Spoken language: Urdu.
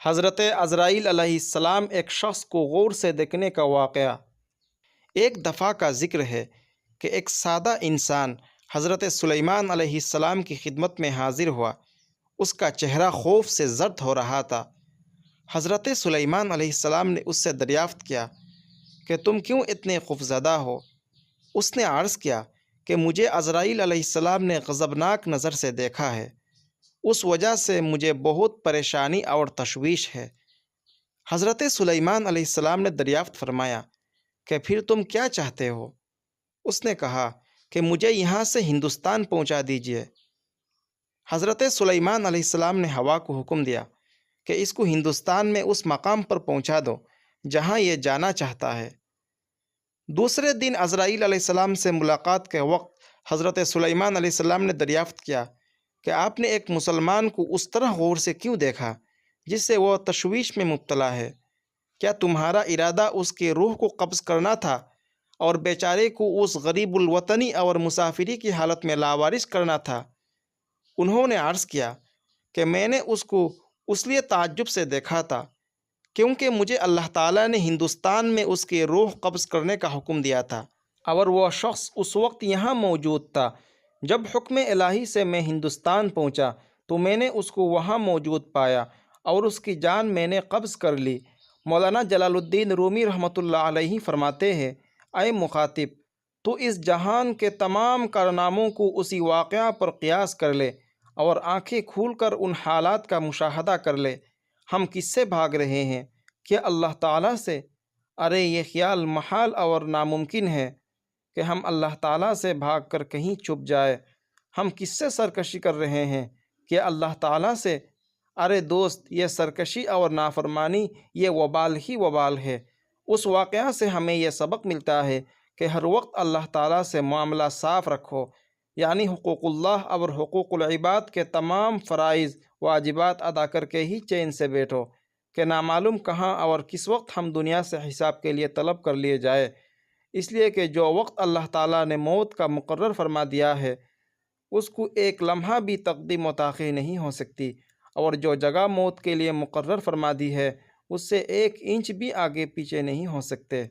حضرت عزرائیل علیہ السلام ایک شخص کو غور سے دیکھنے کا واقعہ۔ ایک دفعہ کا ذکر ہے کہ ایک سادہ انسان حضرت سلیمان علیہ السلام کی خدمت میں حاضر ہوا۔ اس کا چہرہ خوف سے زرد ہو رہا تھا۔ حضرت سلیمان علیہ السلام نے اس سے دریافت کیا کہ تم کیوں اتنے خوفزدہ ہو؟ اس نے عرض کیا کہ مجھے عزرائیل علیہ السلام نے غضبناک نظر سے دیکھا ہے، اس وجہ سے مجھے بہت پریشانی اور تشویش ہے۔ حضرت سلیمان علیہ السلام نے دریافت فرمایا کہ پھر تم کیا چاہتے ہو؟ اس نے کہا کہ مجھے یہاں سے ہندوستان پہنچا دیجیے۔ حضرت سلیمان علیہ السلام نے ہوا کو حکم دیا کہ اس کو ہندوستان میں اس مقام پر پہنچا دو جہاں یہ جانا چاہتا ہے۔ دوسرے دن عزرائیل علیہ السلام سے ملاقات کے وقت حضرت سلیمان علیہ السلام نے دریافت کیا کہ آپ نے ایک مسلمان کو اس طرح غور سے کیوں دیکھا جس سے وہ تشویش میں مبتلا ہے؟ کیا تمہارا ارادہ اس کی روح کو قبض کرنا تھا اور بیچارے کو اس غریب الوطنی اور مسافری کی حالت میں لاوارث کرنا تھا؟ انہوں نے عرض کیا کہ میں نے اس کو اس لیے تعجب سے دیکھا تھا کیونکہ مجھے اللہ تعالیٰ نے ہندوستان میں اس کی روح قبض کرنے کا حکم دیا تھا، اور وہ شخص اس وقت یہاں موجود تھا۔ جب حکم الہی سے میں ہندوستان پہنچا تو میں نے اس کو وہاں موجود پایا اور اس کی جان میں نے قبض کر لی۔ مولانا جلال الدین رومی رحمۃ اللہ علیہ فرماتے ہیں، اے مخاطب، تو اس جہان کے تمام کارناموں کو اسی واقعہ پر قیاس کر لے اور آنکھیں کھول کر ان حالات کا مشاہدہ کر لے۔ ہم کس سے بھاگ رہے ہیں؟ کیا اللہ تعالیٰ سے؟ ارے یہ خیال محال اور ناممکن ہے کہ ہم اللہ تعالیٰ سے بھاگ کر کہیں چھپ جائے۔ ہم کس سے سرکشی کر رہے ہیں؟ کیا اللہ تعالیٰ سے؟ ارے دوست، یہ سرکشی اور نافرمانی یہ وبال ہی وبال ہے۔ اس واقعہ سے ہمیں یہ سبق ملتا ہے کہ ہر وقت اللہ تعالیٰ سے معاملہ صاف رکھو، یعنی حقوق اللہ اور حقوق العباد کے تمام فرائض واجبات ادا کر کے ہی چین سے بیٹھو کہ نامعلوم کہاں اور کس وقت ہم دنیا سے حساب کے لیے طلب کر لیے جائے۔ اس لیے کہ جو وقت اللہ تعالیٰ نے موت کا مقرر فرما دیا ہے اس کو ایک لمحہ بھی تقدیم و تاخیر نہیں ہو سکتی، اور جو جگہ موت کے لیے مقرر فرما دی ہے اس سے ایک انچ بھی آگے پیچھے نہیں ہو سکتے۔